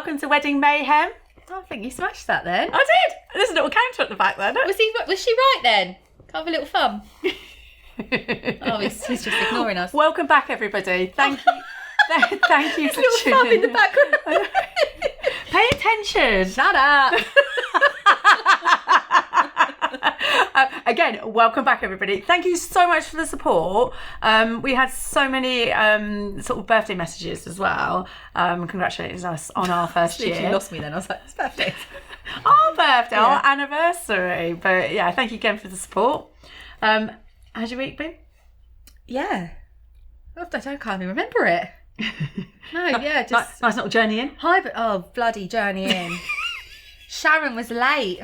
welcome to Wedding Mayhem. I think you smashed that then. I did. There's a little counter at the back there. Was she right then? Can't have a little thumb. Oh, he's just ignoring us. Welcome back, everybody. Thank you. Thank you for little tuning thumb in the background. Pay attention. Shut up. Again, welcome back, everybody. Thank you so much for the support. We had so many sort of birthday messages as well. Congratulating us on our first year. You lost me then. I was like, it's birthday. Our birthday, our anniversary. But yeah, thank you again for the support. How's your week been? Yeah. I can't even remember it. No, yeah, just nice little journey in. Bloody journey in. Sharon was late.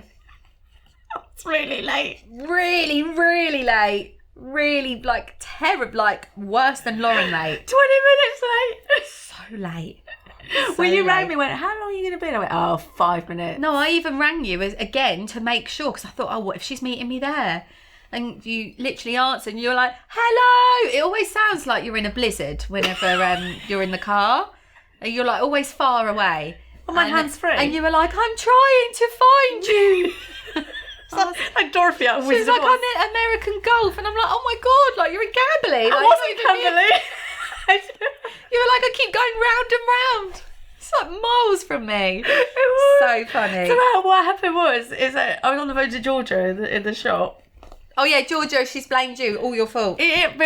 It's really late. Really, really late. Really, terrible, worse than Lauren late. 20 minutes late. So late. Well, you rang me and went, how long are you going to be? And I went, 5 minutes. No, I even rang you again to make sure, because I thought, what if she's meeting me there? And you literally answered and you were like, hello. It always sounds like you're in a blizzard whenever you're in the car. And you're always far away. Well, my hand's free. And you were like, I'm trying to find you. Like Dorothy out of She was Wizard like, I'm in American Golf. And I'm like, oh my God, you're in Kimberley. I wasn't in Kimberley. You were like, I keep going round and round. It's like miles from me. It was. So funny. So what happened is that I was on the phone to Georgia in the shop. Oh yeah, Georgia, she's blamed you. All your fault. She had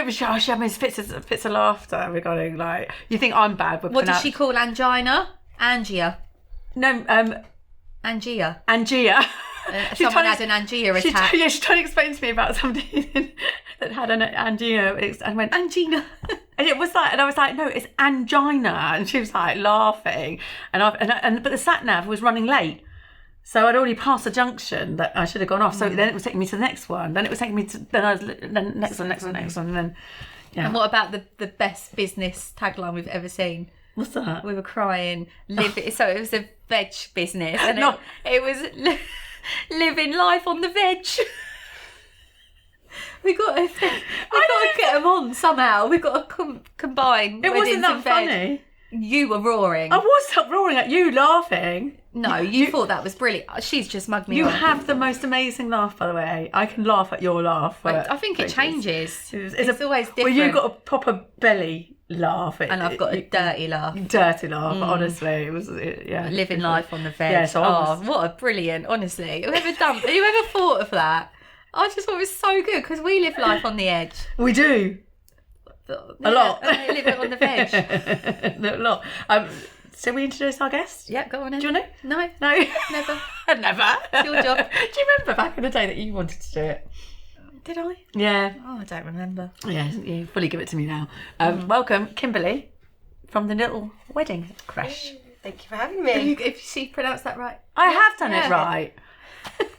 me fits of laughter regarding you think I'm bad with what did she call angina? Angia. No, Angia. Angia. Someone had an Angia attack. She's trying to explain to me about somebody that had an angina. I went, angina. And it was and I was like, no, it's angina. And she was laughing. But the sat nav was running late. So I'd already passed the junction that I should have gone off. So then it was taking me to the next one. Then it was taking me to then next one. And then, yeah. And what about the best business tagline we've ever seen? What's that? We were crying. So it was a veg business. And it was living life on the veg. We got to get them on somehow. We got to combine. It wasn't that funny. You were roaring. I was roaring at you, laughing. No, you thought that was brilliant. She's just mugged me You off. have the most amazing laugh, by the way. I can laugh at your laugh. I think it changes. It's always different. Well, you've got a proper belly laugh. And I've got a dirty laugh. Dirty laugh, honestly. It was, yeah. Living life on the veg. Yeah, so what a brilliant, honestly. Whoever thought of that? I just thought it was so good because we live life on the edge. We do. A lot. And they live it on the veg. A lot. So we introduce our guest? Yeah, go on then. Do you want to? No. Never. Never. It's your job. Do you remember back in the day that you wanted to do it? Did I? Yeah. Oh, I don't remember. Yeah, you fully give it to me now. Welcome, Kimberley, from the Little Wedding Crèche. Thank you for having me. If she pronounced that right. I have done it right.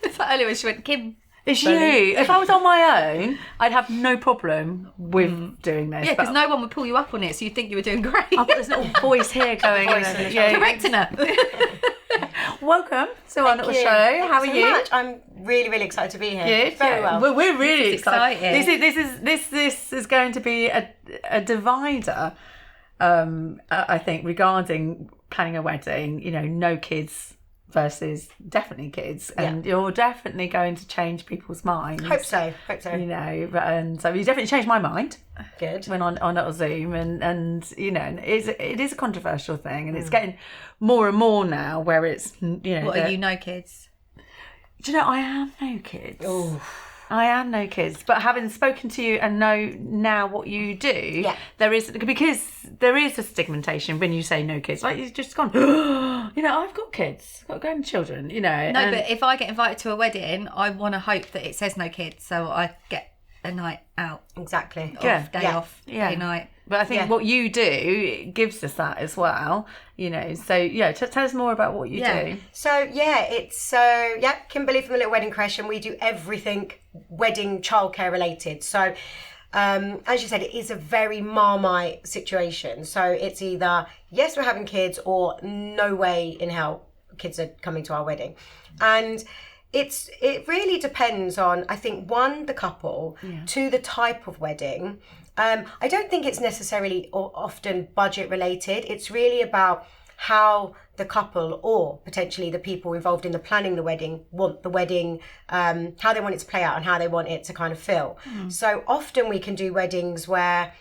It's like earlier when she went, Kim. It's you. If I was on my own, I'd have no problem with doing this. Yeah, because no one would pull you up on it, so you'd think you were doing great. I've got this little voice here going. Correcting her. Welcome to our little show. How are you? Much. I'm really, really excited to be here. Good. Very well. We're really excited. Exciting. This is going to be a divider. I think regarding planning a wedding. No kids versus definitely kids, and you're definitely going to change people's minds. Hope so. And so you definitely changed my mind. Good. When on little Zoom, and it is a controversial thing, and it's getting more and more now where it's What are you, no kids? Do you know I have no kids? Oh. I am no kids, but having spoken to you and know now what you do, there is a stigmatization when you say no kids. Like you've just gone, I've got kids, I've got grandchildren, No, but if I get invited to a wedding, I want to hope that it says no kids, so I get a night out. Exactly. Day off, day night. But I think what you do gives us that as well, So tell us more about what you do. So it's Kimberley from the Little Wedding Crèche, and we do everything wedding childcare related. So as you said, it is a very Marmite situation. So it's either yes, we're having kids, or no way in hell kids are coming to our wedding, and it really depends on, I think, one, the couple, two, the type of wedding. I don't think it's necessarily or often budget related. It's really about how the couple or potentially the people involved in the planning the wedding want the wedding, how they want it to play out and how they want it to kind of feel. So often we can do weddings where,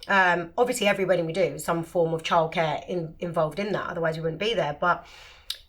obviously every wedding we do is some form of childcare involved in that, otherwise we wouldn't be there. But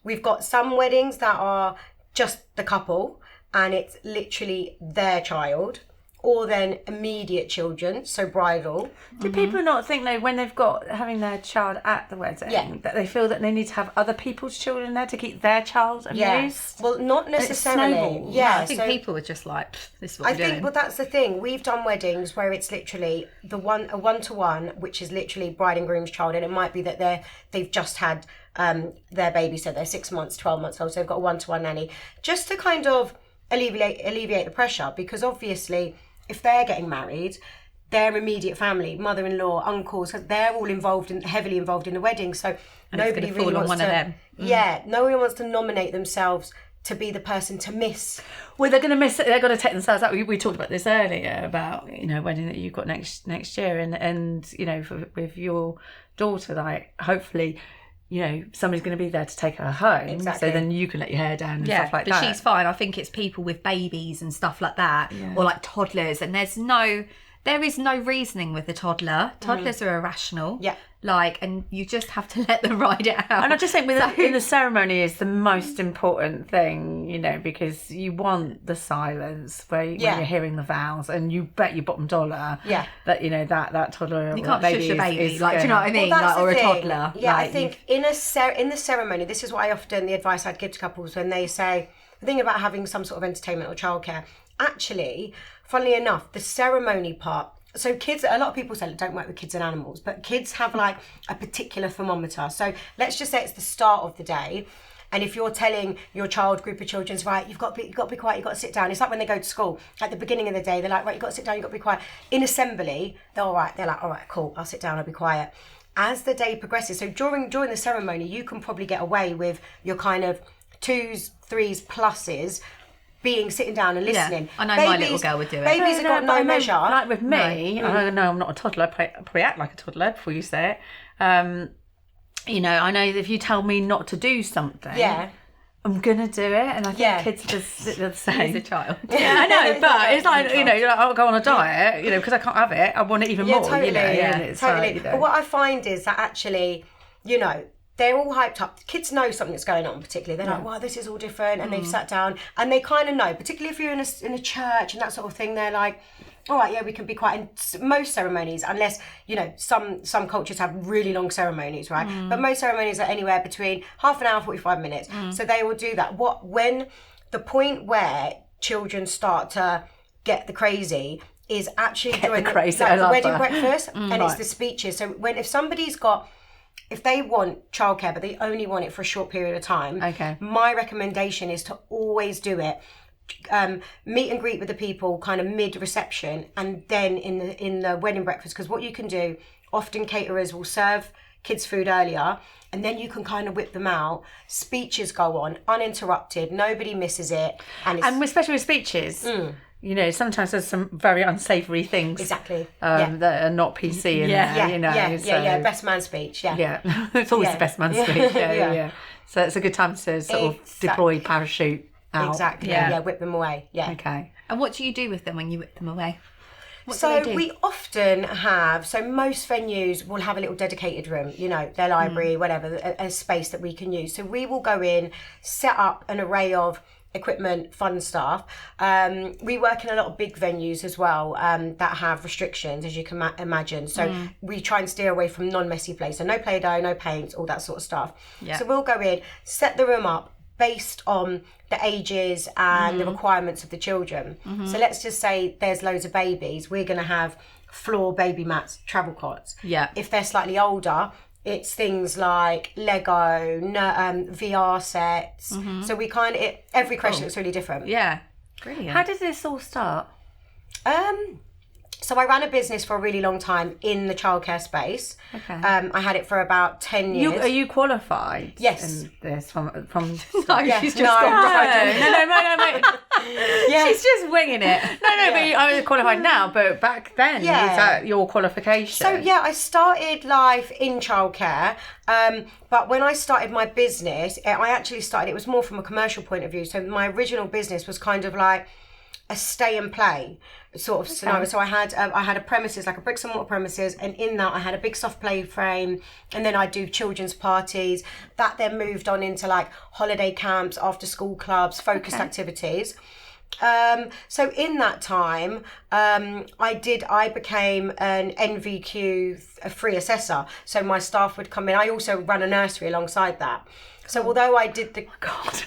we've got some weddings that are just the couple and it's literally their child, or then immediate children, so bridal. Do people not think when they've got having their child at the wedding that they feel that they need to have other people's children there to keep their child amused? Yes. Well, not necessarily. Yeah, I think people are just like, this is what I we're think, doing. well, that's the thing. We've done weddings where it's literally a one-to-one, which is literally bride and groom's child, and it might be that they've just had their baby, so they're 6 months, 12 months old, so they've got a one-to-one nanny, just to kind of alleviate the pressure, because obviously if they're getting married, their immediate family, mother-in-law, uncles, they're all heavily involved in the wedding. So and nobody really wants one to. Of them. Yeah, no one wants to nominate themselves to be the person to miss. Well, they're going to miss it. They're going to take themselves out. We talked about this earlier about wedding that you've got next year, and with your daughter, like hopefully, somebody's going to be there to take her home. Exactly. So then you can let your hair down and stuff like that. But she's fine. I think it's people with babies and stuff like that, or like toddlers, and there is no reasoning with the toddler. Toddlers are irrational. Yeah. And you just have to let them ride it out. And I just think in the ceremony is the most important thing, because you want the silence when you're hearing the vows, and you bet your bottom dollar that that toddler. You can't baby shush a baby, is do you know what I mean? Well, or a thing. toddler. Yeah, I think in the ceremony, this is what the advice I'd give to couples when they say the thing about having some sort of entertainment or childcare. Actually, funnily enough, the ceremony part. So kids, a lot of people say don't work with kids and animals, but kids have like a particular thermometer. So let's just say it's the start of the day. And if you're telling your group of children, right, you've got to be quiet, you've got to sit down. It's like when they go to school, at the beginning of the day, they're like, right, you've got to sit down, you've got to be quiet. In assembly, they're like, all right, cool, I'll sit down, I'll be quiet. As the day progresses, so during the ceremony, you can probably get away with your kind of 2s, 3s, pluses, sitting down and listening. Yeah, I know my little girl would do it. Babies have got no measure. Like with me, I know I'm not a toddler. I probably act like a toddler before you say it. I know that if you tell me not to do something, I'm gonna do it. And I think kids are the same. He's a child. Yeah, I know, but it's like I'll go on a diet, because I can't have it. I want it even more. Totally, And it's totally. like, But what I find is that actually, they're all hyped up. Kids know something that's going on, particularly. They're like, wow, this is all different. And they've sat down and they kind of know, particularly if you're in a church and that sort of thing, they're like, all right, yeah, we can be quiet. In most ceremonies, unless, some cultures have really long ceremonies, right? But most ceremonies are anywhere between half an hour, 45 minutes. So they will do that. When the point where children start to get the crazy is actually during the wedding breakfast and it's the speeches. So if they want childcare, but they only want it for a short period of time, my recommendation is to always do it. Meet and greet with the people kind of mid-reception and then in the wedding breakfast. Because what you can do, often caterers will serve kids food earlier and then you can kind of whip them out. Speeches go on uninterrupted. Nobody misses it. And especially with speeches. Sometimes there's some very unsavoury things. Exactly. That are not PC in there, best man speech, Yeah. It's always the best man speech, yeah. So it's a good time to sort of deploy parachute out. Exactly, yeah, whip them away, yeah. Okay. And what do you do with them when you whip them away? We often have, most venues will have a little dedicated room, their library, whatever, a space that we can use. So we will go in, set up an array of equipment, fun stuff. We work in a lot of big venues as well that have restrictions, as you can imagine. So we try and steer away from non-messy places. So no Play-Doh, no paint, all that sort of stuff. Yeah. So we'll go in, set the room up based on the ages and the requirements of the children. So let's just say there's loads of babies. We're going to have floor baby mats, travel cots. Yeah. If they're slightly older, it's things like Lego, VR sets. So we every creche looks really different. Yeah. Brilliant. How did this all start? So I ran a business for a really long time in the childcare space. Okay. I had it for about 10 years. Are you qualified? Yes. In this from No, Yeah, she's just no, gone right. No. Yeah. She's just winging it. No, but I'm qualified now, but back then, was that your qualification? So, yeah, I started life in childcare, but when I started my business, I actually started, it was more from a commercial point of view. So my original business was kind of like a stay and play sort of scenario. So I had a premises, like a bricks and mortar premises, and in that I had a big soft play frame, and then I'd do children's parties. That then moved on into like holiday camps, after school clubs, focused activities. So in that time, I became an NVQ a free assessor. So my staff would come in. I also ran a nursery alongside that. So although I did the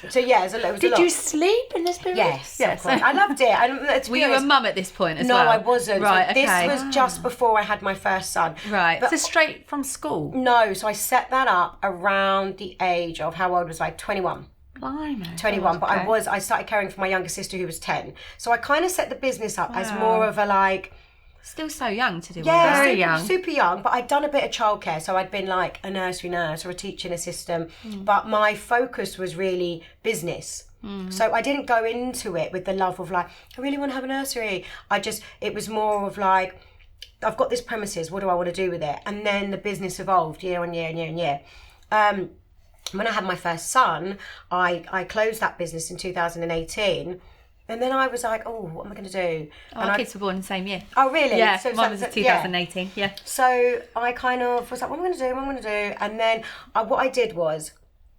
so yeah, it was a lot. Did you sleep in this period? Yes, of course. I loved it. Were you a mum at this point as no, well? No, I wasn't. Right, so okay. This was just before I had my first son. Right. So straight from school? No, so I set that up around the age of, how old was I? 21. Blimey. 21, but I started caring for my younger sister who was 10. So I kind of set the business up as more of a like... Still so young to do all that. Super young, but I'd done a bit of childcare, so I'd been like a nursery nurse or a teaching assistant, but my focus was really business. So I didn't go into it with the love of like, I really want to have a nursery. It was more of like, I've got this premises, what do I want to do with it? And then the business evolved year on year and year and year. When I had my first son, I closed that business in 2018. And then I was like, oh, what am I going to do? Our kids were born in the same year. Oh, really? Yeah, so mine was 2018, yeah. So I kind of was like, what am I going to do? And then what I did was,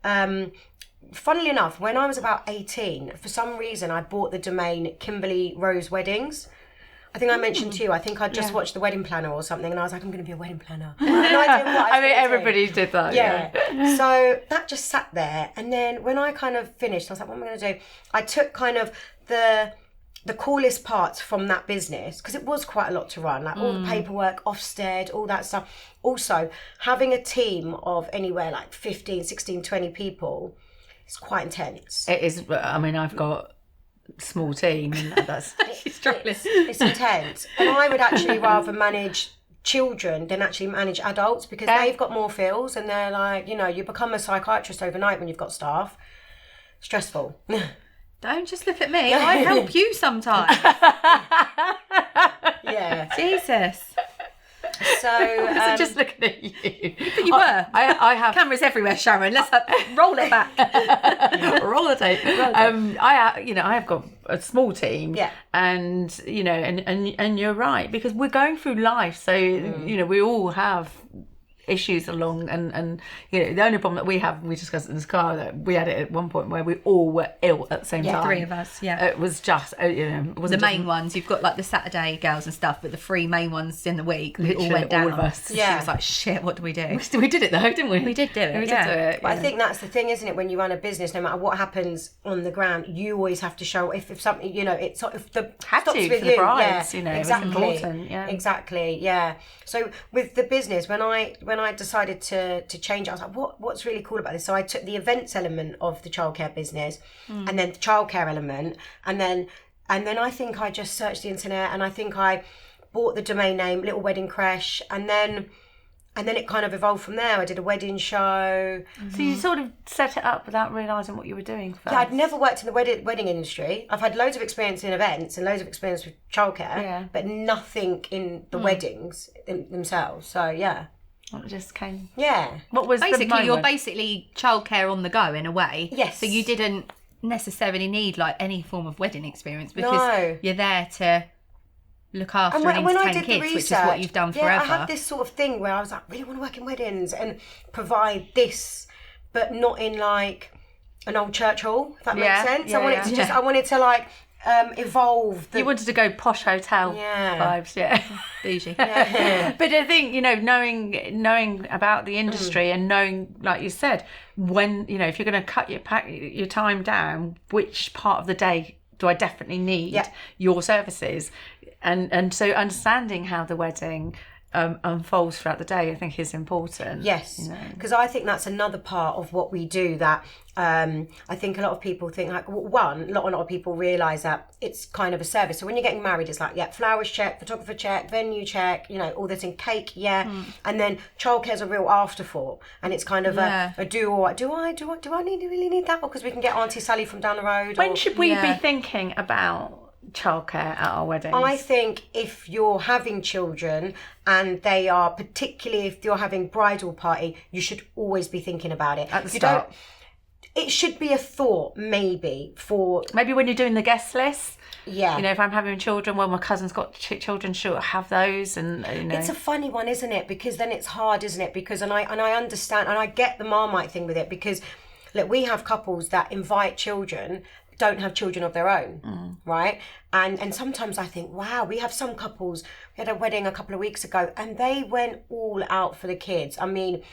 funnily enough, when I was about 18, for some reason, I bought the domain Kimberley Rose Weddings. I think I mentioned to you, I think I just watched the wedding planner or something, and I was like, I'm going to be a wedding planner. No idea what I mean, everybody did that. Yeah. So that just sat there. And then when I kind of finished, I was like, what am I going to do? I took kind of the coolest parts from that business, because it was quite a lot to run, like all the paperwork, Ofsted, all that stuff. Also, having a team of anywhere like 15, 16, 20 people, it's quite intense. It is. I mean, I've got a small team, and that's it's intense. And I would actually rather manage children than actually manage adults, because they've got more feels, and they're like, you become a psychiatrist overnight when you've got staff. Stressful. Don't just look at me. I help you sometimes. Yeah. Jesus. So just looking at you. But you were. I have cameras everywhere, Sharon. Let's roll it back. roll the tape. I have got a small team. Yeah. And and you're right, because we're going through life, so we all have issues along, and the only problem that we have, we discussed in this car, that we had it at one point where we all were ill at the same time. 3 of us, yeah. It was just it wasn't the main ones. You've got like the Saturday girls and stuff, but the 3 main ones in the week, we all Literally went down. all of us. Yeah. She was like, shit, what do we do? We did it though, didn't we? We did do it. We did do it. But I think that's the thing, isn't it? When you run a business, no matter what happens on the ground, you always have to show if something, it's if the had stops to with for you, the brides, yeah, it exactly, was important. Yeah. Exactly, yeah. So with the business, when I decided to change it, I was like, what's really cool about this? So I took the events element of the childcare business, and then the childcare element, and then I think I just searched the internet, and I think I bought the domain name Little Wedding Crèche, and then it kind of evolved from there. I did a wedding show. So you sort of set it up without realising what you were doing first. Yeah, I'd never worked in the wedding industry. I've had loads of experience in events and loads of experience with childcare, but nothing in the weddings themselves. So yeah. It just came. Yeah. What was basically, the moment? you're basically childcare on the go in a way. Yes. So you didn't necessarily need like any form of wedding experience, because you're there to look after and entertain kids, which is what you've done forever. I had this sort of thing where I was like, I really want to work in weddings and provide this, but not in like an old church hall, if that makes sense. I wanted to like evolve. You wanted to go posh hotel vibes, bougie. Yeah. But I think knowing about the industry and knowing, like you said, when if you're going to cut your time down, which part of the day do I definitely need your services, and so understanding how the wedding unfolds throughout the day, I think is important. Yes, because I think that's another part of what we do that I think a lot of people think, like, one, a lot of people realise that it's kind of a service. So when you're getting married, it's like, yeah, flowers check, photographer check, venue check, all this in cake, and then childcare's a real afterthought, and it's kind of a do I really need that, or because we can get Auntie Sally from down the road. When should we be thinking about childcare at our weddings? I think if you're having children, and they are, particularly if you're having bridal party, you should always be thinking about it at the start. It should be a thought, maybe when you're doing the guest list. Yeah. If I'm having children, well, my cousin's got children, she'll have those, and It's a funny one, isn't it? Because then it's hard, isn't it? Because and I understand, and I get the Marmite thing with it, because look, we have couples that invite children, don't have children of their own, right? And sometimes I think, wow, we have some couples. We had a wedding a couple of weeks ago, and they went all out for the kids. I mean,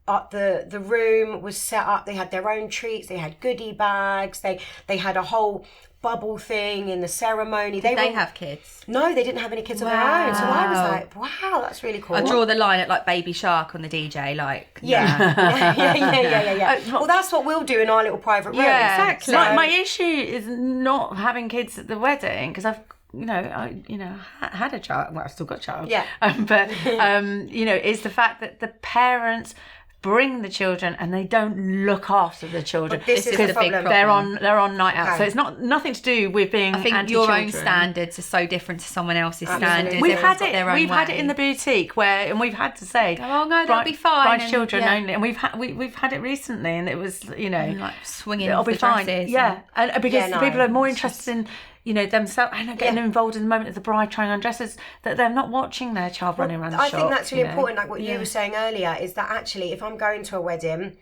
the room was set up. They had their own treats. They had goodie bags. They had a whole bubble thing in the ceremony. Did they have kids? No, they didn't have any kids of their own. So I was like, wow, that's really cool. I draw the line at like Baby Shark on the DJ, like yeah. Well, that's what we'll do in our little private room. Yeah, exactly. My issue is not having kids at the wedding, because I've had a child. Well, I've still got a child. Yeah. But is the fact that the parents bring the children and they don't look after the children. But this is the big problem. They're on night out, so it's nothing to do with being. I think your own standards are so different to someone else's standards. We've had it in the boutique and we've had to say, oh no, they'll be fine. Bride children only, and we've had it recently, and it was like swinging. It'll be fine. And because people are more interested in themselves and getting involved in the moment of the bride trying on dresses, that they're not watching their child running around the shop. I think that's really important, like what you were saying earlier, is that actually if I'm going to a wedding,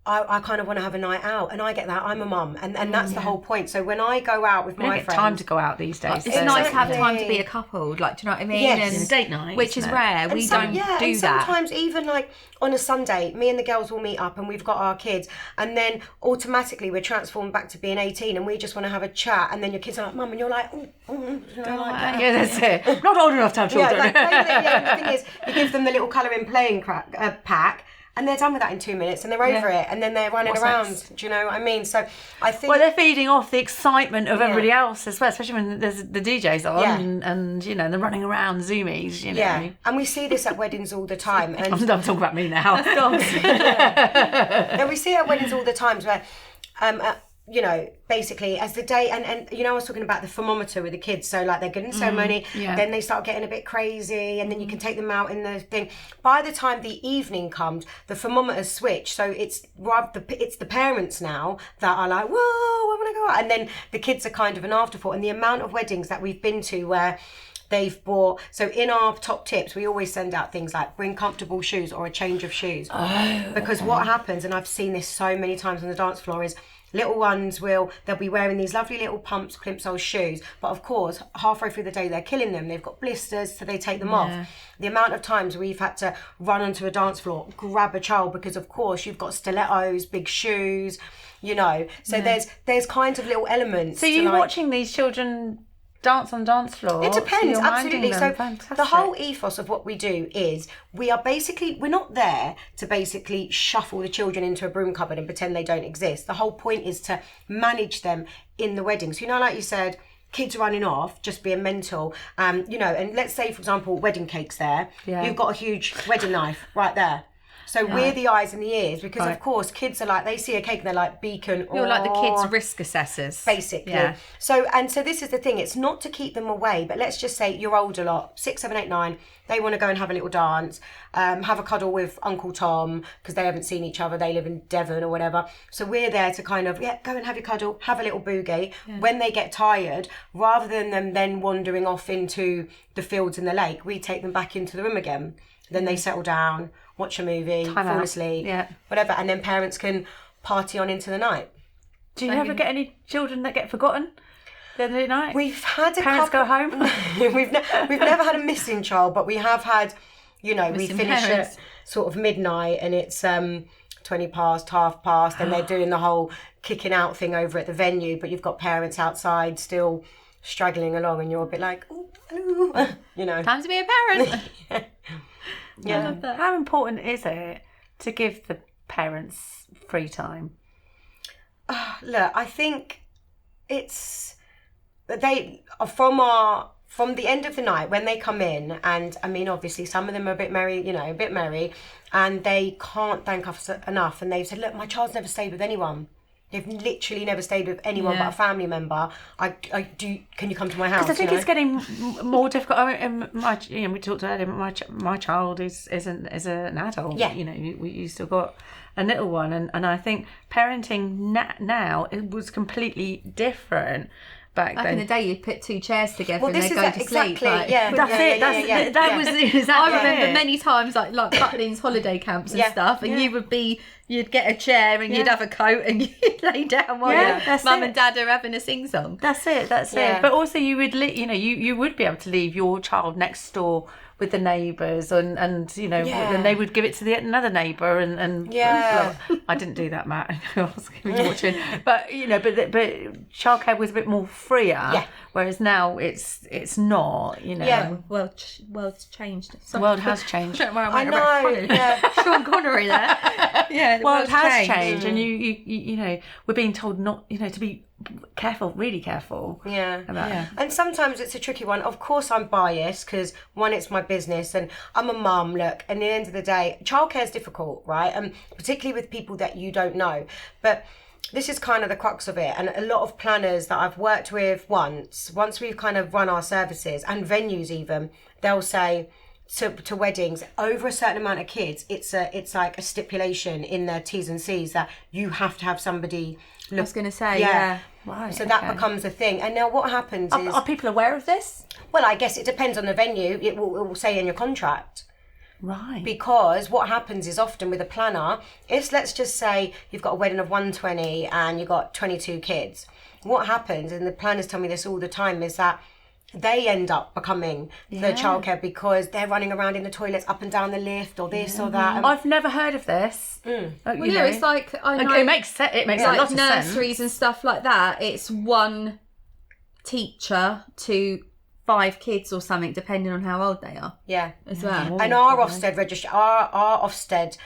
I kind of want to have a night out, and I get that. I'm a mum, and that's the whole point. So when I go out with my friends, time to go out these days. It's nice to have time to be a couple. Like, do you know what I mean? Yes. And date night, which is rare. We don't do and that. Sometimes even like on a Sunday, me and the girls will meet up, and we've got our kids, and then automatically we're transformed back to being 18, and we just want to have a chat, and then your kids are like, "Mum," and you're like, that's it. I'm not old enough to have children. The thing is, you give them the little colouring playing pack. And they're done with that in 2 minutes, and they're over it, and then they're running around. Next? Do you know what I mean? So I think... Well, they're feeding off the excitement of everybody else as well, especially when there's the DJs on, and they're running around, Zoomies, Yeah, and we see this at weddings all the time. And I'm talking about me now. And we see it at weddings all the time where... basically as the day and I was talking about the thermometer with the kids, so like they're getting the ceremony, then they start getting a bit crazy, and then you can take them out in the thing. By the time the evening comes, the thermometer's switched, so it's the parents now that are like, whoa, I want to go out, and then the kids are kind of an afterthought. And the amount of weddings that we've been to where they've bought, so in our top tips we always send out things like bring comfortable shoes or a change of shoes, because what happens, and I've seen this so many times on the dance floor, is little ones they'll be wearing these lovely little pumps, plimsolls shoes, but of course halfway through the day they're killing them. They've got blisters, so they take them off. The amount of times we've had to run onto a dance floor, grab a child, because of course you've got stilettos, big shoes, so there's kinds of little elements. So you're watching these children dance on dance floor? It depends, absolutely. So Fantastic. The whole ethos of what we do is we're not there to basically shuffle the children into a broom cupboard and pretend they don't exist. The whole point is to manage them in the wedding. So like you said, kids running off, just being mental, and let's say for example wedding cake's there, you've got a huge wedding knife right there. So we're the eyes and the ears, because of course kids are like, they see a cake and they're like beacon. You're like the kids' risk assessors. Basically. Yeah. So this is the thing, it's not to keep them away, but let's just say you're older lot, 6, 7, 8, 9, they want to go and have a little dance, have a cuddle with Uncle Tom, because they haven't seen each other, they live in Devon or whatever. So we're there to kind of, go and have your cuddle, have a little boogie. Yeah. When they get tired, rather than them then wandering off into the fields and the lake, we take them back into the room again. Then they settle down, watch a movie, fall asleep, whatever, and then parents can party on into the night. Do you ever get any children that get forgotten the other night? We've had parents go home. we've never had a missing child, but we have had, we finish at sort of midnight, and it's 20 past, half past, and they're doing the whole kicking out thing over at the venue, but you've got parents outside still struggling along, and you're a bit like, oh, hello, Time to be a parent. I love that. How important is it to give the parents free time? Look, I think it's they from the end of the night when they come in, and I mean obviously some of them are a bit merry, and they can't thank us enough, and they've said, look, my child's never stayed with anyone. They've literally never stayed with anyone but a family member. Can you come to my house? Because I think it's getting more difficult. I mean, we talked earlier. My child is an adult. Yeah. You still got a little one, and I think parenting now it was completely different. Back then. In the day, you'd put two chairs together and this they'd is go to sleep. exactly, yeah. That's it. That was exactly. I remember many times like Butlins holiday camps and stuff, and you'd get a chair and you'd have a coat and you'd lay down while your mum and dad are having a sing song. That's it. But also you would you would be able to leave your child next door with the neighbours and and they would give it to another neighbour and I didn't do that, Matt. I was watching, but but childcare was a bit more freer, whereas now it's not. World's changed. The world has changed. I know. Sean Connery there. Yeah, the world has changed, and you we're being told not to be careful, really careful. And sometimes it's a tricky one. Of course I'm biased because one, it's my business and I'm a mum. Look, at the end of the day, childcare is difficult, right? And particularly with people that you don't know. But this is kind of the crux of it. And a lot of planners that I've worked with once we've kind of run our services and venues even, they'll say to weddings over a certain amount of kids, it's like a stipulation in their T's and C's that you have to have somebody. I was going to say, yeah. Right, so that becomes a thing. And now what happens is... Are people aware of this? Well, I guess it depends on the venue. It will say in your contract. Right. Because what happens is often with a planner, let's just say you've got a wedding of 120 and you've got 22 kids. What happens, and the planners tell me this all the time, is that they end up becoming the childcare because they're running around in the toilets up and down the lift or this or that. I've never heard of this. It's like it makes a lot of sense. Nurseries and stuff like that. It's one teacher to 5 kids or something, depending on how old they are. Yeah, as well. And our Ofsted our Ofsted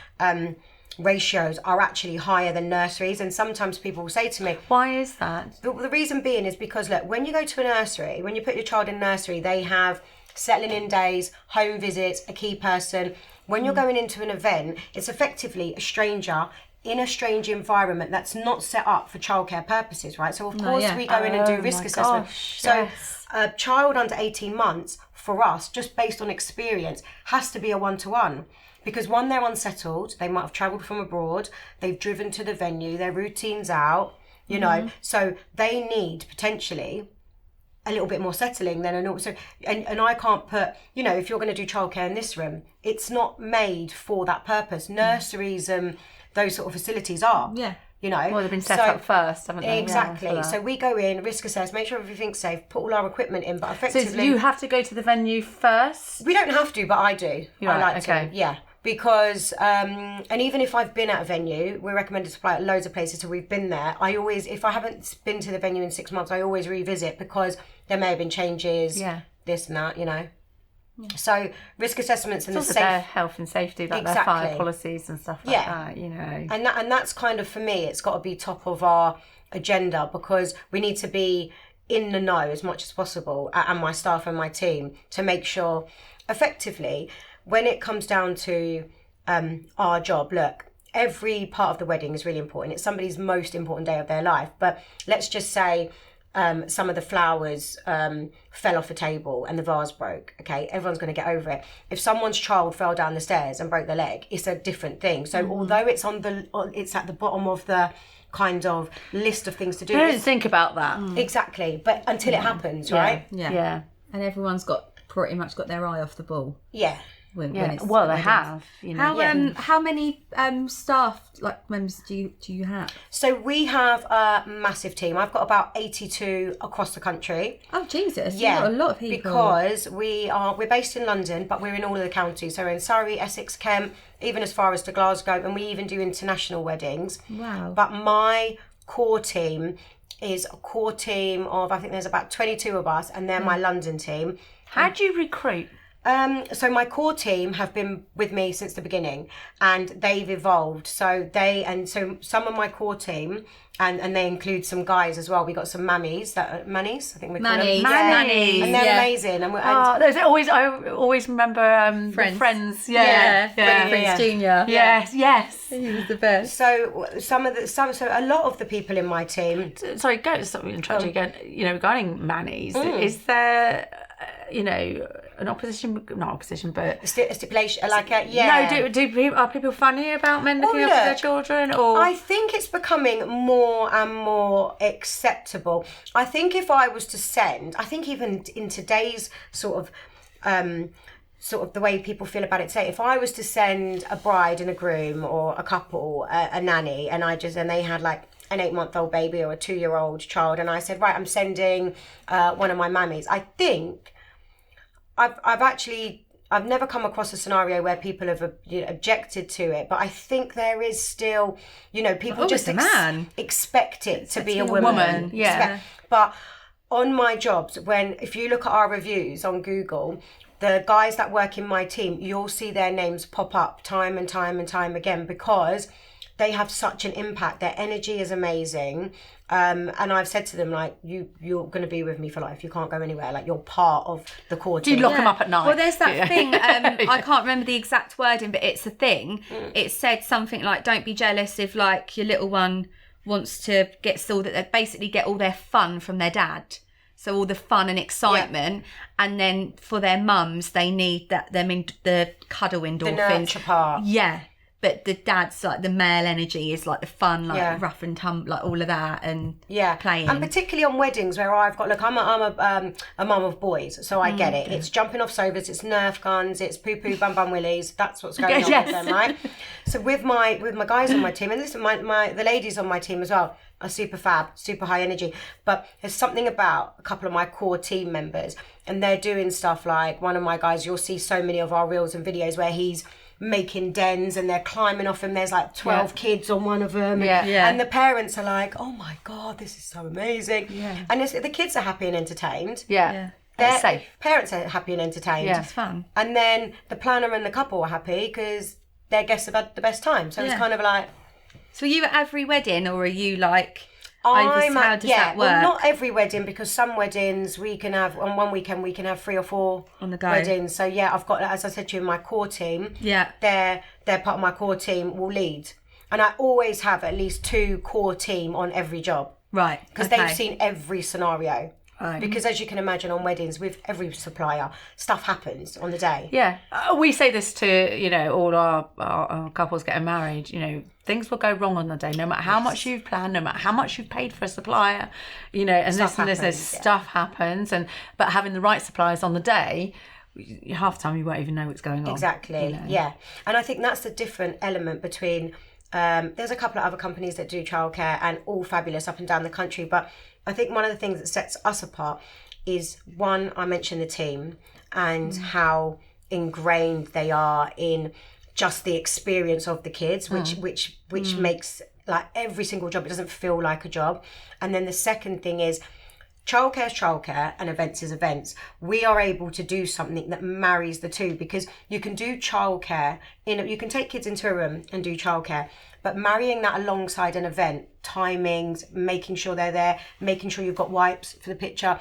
ratios are actually higher than nurseries, and sometimes people will say to me, why is that? The reason being is because, look, when you go to a nursery, when you put your child in nursery, they have settling in days, home visits, a key person. When you're going into an event, it's effectively a stranger in a strange environment that's not set up for childcare purposes, right? So of course we go in and do risk assessment. So a child under 18 months, for us, just based on experience, has to be a one-to-one. Because one, they're unsettled, they might have travelled from abroad, they've driven to the venue, their routine's out, so they need potentially a little bit more settling than and I can't put, if you're going to do childcare in this room, it's not made for that purpose. Nurseries and those sort of facilities are. Yeah. Well, they've been set up first, haven't they? Exactly. So we go in, risk assess, make sure everything's safe, put all our equipment in, but effectively... So you have to go to the venue first? We don't have to, but I do. I like to, yeah. Because, and even if I've been at a venue, we're recommended to apply at loads of places, so we've been there. I always, if I haven't been to the venue in 6 months, I always revisit because there may have been changes, this and that, Yeah. So risk assessments and it's also their health and safety, like their fire policies and stuff like that, And that's kind of, for me, it's got to be top of our agenda because we need to be in the know as much as possible, and my staff and my team, to make sure effectively when it comes down to our job, look, every part of the wedding is really important. It's somebody's most important day of their life. But let's just say some of the flowers fell off a table and the vase broke. Okay, everyone's going to get over it. If someone's child fell down the stairs and broke their leg, it's a different thing. So although it's it's at the bottom of the kind of list of things to do. I don't think about that. Exactly, but until it happens, right? Yeah. And everyone's pretty much got their eye off the ball. Yeah. When they have. How many staff members do you have? So we have a massive team. I've got about 82 across the country. Oh Jesus! Yeah, you've got a lot of people. Because we're based in London, but we're in all of the counties. So we're in Surrey, Essex, Kent, even as far as to Glasgow, and we even do international weddings. Wow! But my core team is a core team of, I think there's about 22 of us, and they're my London team. How do you recruit? So my core team have been with me since the beginning, and they've evolved. So some of my core team, and they include some guys as well. We got some mammies mannies, I think we call them. Mannies. And they're amazing. And I always remember Friends. Prince Junior. Yes. He was the best. So a lot of the people in my team. Sorry, regarding mannies, is there, an not opposition, but A stipulation, are people funny about men looking after their children? Or I think it's becoming more and more acceptable. I think if I was to send, I think even in today's sort of the way people feel about it today, if I was to send a bride and a groom or a couple a nanny, and they had like an 8-month-old baby or a 2-year-old child, and I said, right, I'm sending one of my mammies, I think I've never come across a scenario where people have objected to it, but I think there is still, people just expect it to be a woman. Yeah. But on my jobs, if you look at our reviews on Google, the guys that work in my team, you'll see their names pop up time and time and time again, because they have such an impact. Their energy is amazing. And I've said to them, like, you're going to be with me for life. You can't go anywhere. Like, you're part of the core team. Do you lock them up at night? Well, there's that thing. I can't remember the exact wording, but it's a thing. It said something like, don't be jealous if, like, your little one wants to get all their fun from their dad. So all the fun and excitement, and then for their mums, they need the cuddle endorphins. The nurture part. Yeah. But the dad's like the male energy is like the fun, like rough and tumble, like all of that, and playing. And particularly on weddings where I've got, look, I'm a mum of boys, so I get it. It's jumping off sofas, it's Nerf guns, it's poo poo bum bum willies. That's what's going on with them, right? So with my guys on my team, and listen, the ladies on my team as well are super fab, super high energy. But there's something about a couple of my core team members, and they're doing stuff like, one of my guys, you'll see so many of our reels and videos where he's making dens and they're climbing off him. There's like 12 kids on one of them. And the parents are like, oh my God, this is so amazing. And the kids are happy and entertained. They're safe. Parents are happy and entertained. It's fun. And then the planner and the couple are happy because their guests have had the best time. So it's kind of like... So are you at every wedding, or are you like... how does that work? Well, not every wedding, because some weddings we can have, on one weekend we can have 3 or 4 on the go weddings. So I've got, as I said to you, my core team. They're part of my core team will lead, and I always have at least 2 core team on every job. Right. Because they've seen every scenario. Right. Because as you can imagine, on weddings with every supplier, stuff happens on the day. We say this to all our couples getting married. Things will go wrong on the day, no matter how much you've planned, no matter how much you've paid for a supplier. And stuff happens. But having the right suppliers on the day, half the time you won't even know what's going on. Exactly. And I think that's the different element between. There's a couple of other companies that do childcare and all fabulous up and down the country, but I think one of the things that sets us apart is, one, I mentioned the team and how ingrained they are in just the experience of the kids, which makes like every single job, it doesn't feel like a job. And then the second thing is, childcare is childcare and events is events. We are able to do something that marries the two, because you can do childcare you can take kids into a room and do childcare, but marrying that alongside an event, timings, making sure they're there, making sure you've got wipes for the picture,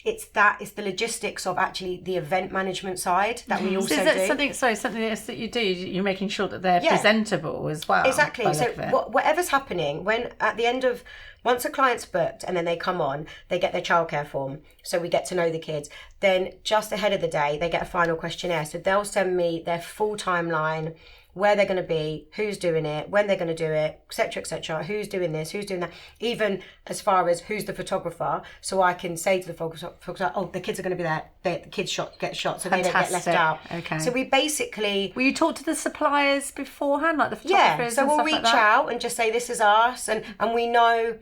it's the logistics of actually the event management side that we also do. Something else that you do, you're making sure that they're presentable as well. Exactly. So whatever's happening, when at the end of, once a client's booked and then they come on, they get their childcare form. So we get to know the kids. Then just ahead of the day, they get a final questionnaire. So they'll send me their full timeline, where they're going to be, who's doing it, when they're going to do it, etc., who's doing this, who's doing that, even as far as who's the photographer, so I can say to the photographer, oh, the kids are going to be there, the kids get shot, so they don't get left out. Okay. So we basically... Will you talk to the suppliers beforehand, like the photographers? So we'll reach out and just say, this is us, and we know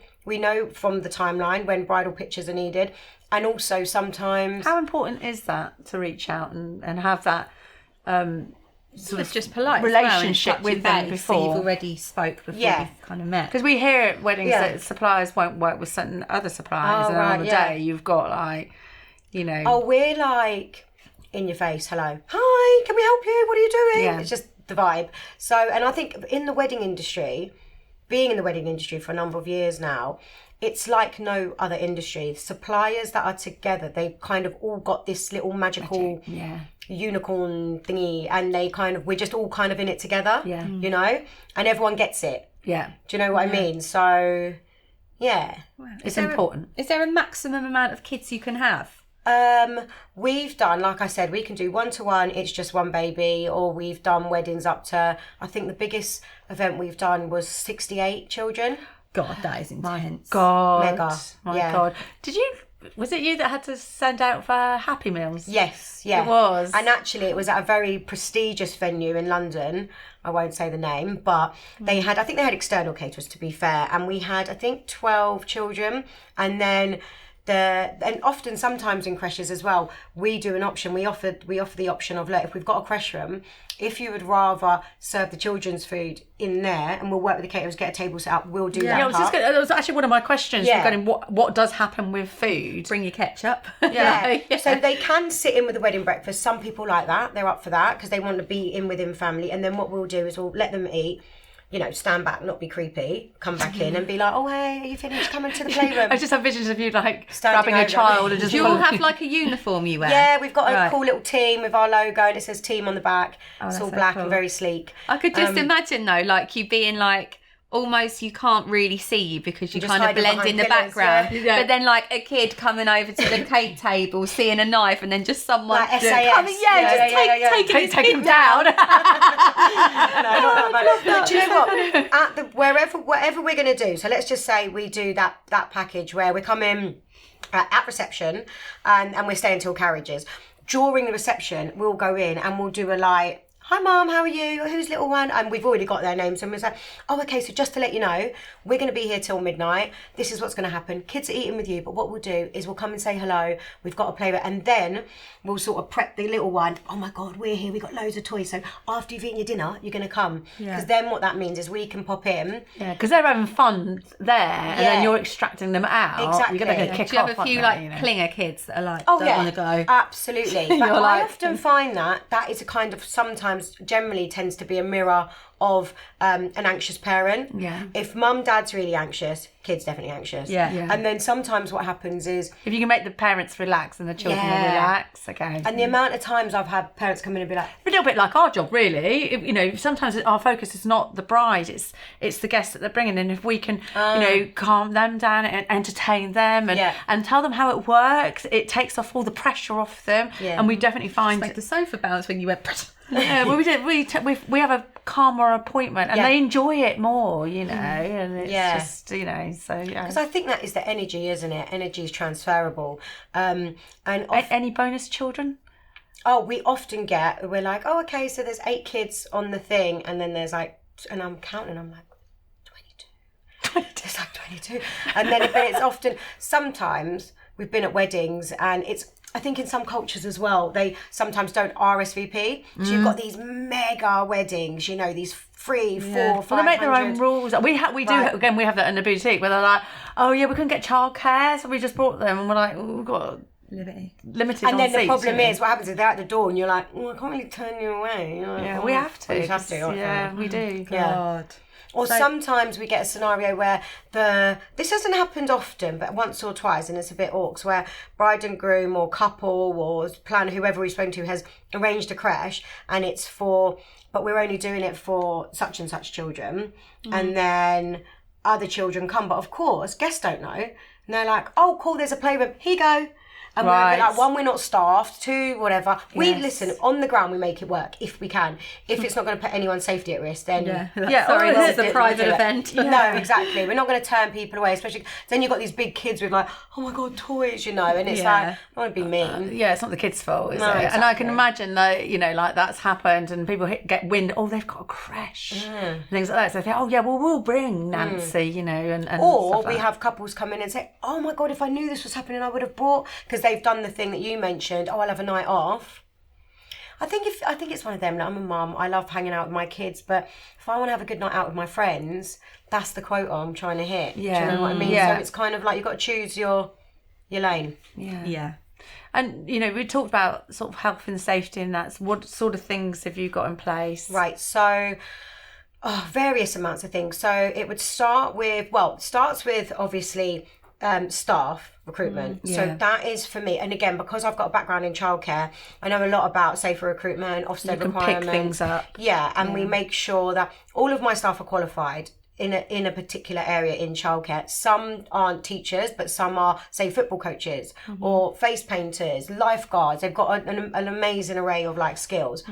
from the timeline when bridal pictures are needed, and also sometimes... How important is that, to reach out and have that... sort of just polite relationship with them before. So you've already spoke before you've kind of met. Because we hear at weddings that suppliers won't work with certain other suppliers, and on the day you've got like, Oh, we're like, in your face, hello, hi, can we help you? What are you doing? Yeah. It's just the vibe. So, and I think in the wedding industry, being in the wedding industry for a number of years now, it's like no other industry. Suppliers that are together, they kind of all got this little magical unicorn thingy, and we're just all kind of in it together, you know, and everyone gets it. Yeah. Do you know what I mean? So, yeah. Wow. It's important. Is there a maximum amount of kids you can have? We've done, like I said, we can do 1-to-1, it's just one baby, or we've done weddings up to, I think the biggest event we've done was 68 children. God, that is intense. God. Mega. My God. Was it you that had to send out for Happy Meals? Yes, yeah. It was. And actually it was at a very prestigious venue in London. I won't say the name, but they had external caterers, to be fair, and we had, I think, 12 children, and then and often sometimes in creches as well, we do an option. We offer the option of, look, if we've got a creche room, if you would rather serve the children's food in there, and we'll work with the caterers, get a table set up, we'll do that. Yeah, that was actually one of my questions regarding what does happen with food. Bring your ketchup. Yeah. So they can sit in with the wedding breakfast. Some people like that. They're up for that because they want to be in within family. And then what we'll do is we'll let them eat. You know, stand back, not be creepy, come back in and be like, oh, hey, are you finished? Come into the playroom. I just have visions of you like Standing grabbing a over. child and just... Do you all have like a uniform you wear? Yeah, we've got a cool little team with our logo and it says team on the back. It's all black and very sleek. I could just imagine though, like you being like, almost you can't really see you because you kind of blend in the background. Yeah. But then like a kid coming over to the cake table, seeing a knife, and then just someone Like SAS. coming, taking him down. No, not that bad. But do you know what? Whatever we're going to do, so let's just say we do that package where we come in at reception and we're staying till carriages. During the reception, we'll go in and we'll do a like, hi mum, how are you? Who's little one? And we've already got their names. And we're like, oh, okay, so just to let you know, we're going to be here till midnight. This is what's going to happen. Kids are eating with you, but what we'll do is we'll come and say hello. We've got a play with, and then we'll sort of prep the little one. Oh my God, we're here. We've got loads of toys. So after you've eaten your dinner, you're going to come. Because then what that means is we can pop in. Yeah, because they're having fun there, and then you're extracting them out. Exactly. You're going to kick Do you have off, a few aren't like they, clinger kids that are like, Oh, don't yeah, want to go? Absolutely. But You're I like- often find that is a kind of sometimes generally tends to be a mirror of an anxious parent. Yeah. If mum, dad's really anxious, kid's definitely anxious. Yeah. And then sometimes what happens is, If you can make the parents relax and the children will relax, okay. and the amount of times I've had parents come in and be like, A little bit like our job, really. You know, sometimes our focus is not the bride; it's the guests that they're bringing. And if we can, calm them down and entertain them and tell them how it works, it takes off all the pressure off them. Yeah. And we definitely find Like the sofa bounce when you went. yeah, well, we have a calmer appointment, and they enjoy it more, you know. And it's just, you know, so yeah. because I think that is the energy, isn't it? Energy is transferable. Any bonus children? Oh, we often we're like, oh, okay, so there's 8 kids on the thing, and then there's like, and I'm counting, I'm like, 22. There's like 22. And then, but it's often, sometimes we've been at weddings, and I think in some cultures as well, they sometimes don't RSVP. So you've got these mega weddings, you know, these 3, 4, 500. Well, they make their own rules. We do again. We have that in the boutique where they're like, oh yeah, we couldn't get childcare, so we just brought them, and we're like, oh, we've got limited. And on then the seats, problem you know. is, what happens is they're at the door, and you're like, I can't really turn you away. You're like, Yeah, we have to. You have to. Yeah, we do. Yeah. Or sometimes we get a scenario where this hasn't happened often, but once or twice, and it's a bit awkward, where bride and groom or couple or planner, whoever we've spoken to, has arranged a crèche, and it's but we're only doing it for such and such children, and then other children come, but of course guests don't know, and they're like, oh cool, there's a playroom, here you go. And we're like, 1, we're not staffed, 2, whatever. We listen, on the ground we make it work if we can. If it's not going to put anyone's safety at risk, then sorry, this is a private event. No, exactly. We're not going to turn people away, especially then you've got these big kids with like, oh my God, toys, you know, and it's like, I want to be mean. Yeah, it's not the kids' fault, is it? Exactly. And I can imagine that, you know, like that's happened and people get wind, oh, they've got a crèche. And things like that. So they think, oh yeah, well, we'll bring Nancy, you know, and or stuff like we that. have couples come in and say, oh my God, if I knew this was happening, I would have brought, because they've done the thing that you mentioned, oh, I'll have a night off. I think it's one of them. Like, I'm a mum. I love hanging out with my kids, but if I want to have a good night out with my friends, that's the quota I'm trying to hit. Yeah. Do you know what I mean? Yeah. So it's kind of like you've got to choose your lane. Yeah. Yeah. And, you know, we talked about sort of health and safety, and that's what sort of things have you got in place? Right, so various amounts of things. So it would start with, starts with obviously staff recruitment. So that is for me. And again, because I've got a background in childcare, I know a lot about safer recruitment, Ofsted requirements. Pick things up. Yeah, and we make sure that all of my staff are qualified in a particular area in childcare. Some aren't teachers, but some are, say, football coaches or face painters, lifeguards. They've got an amazing array of like skills.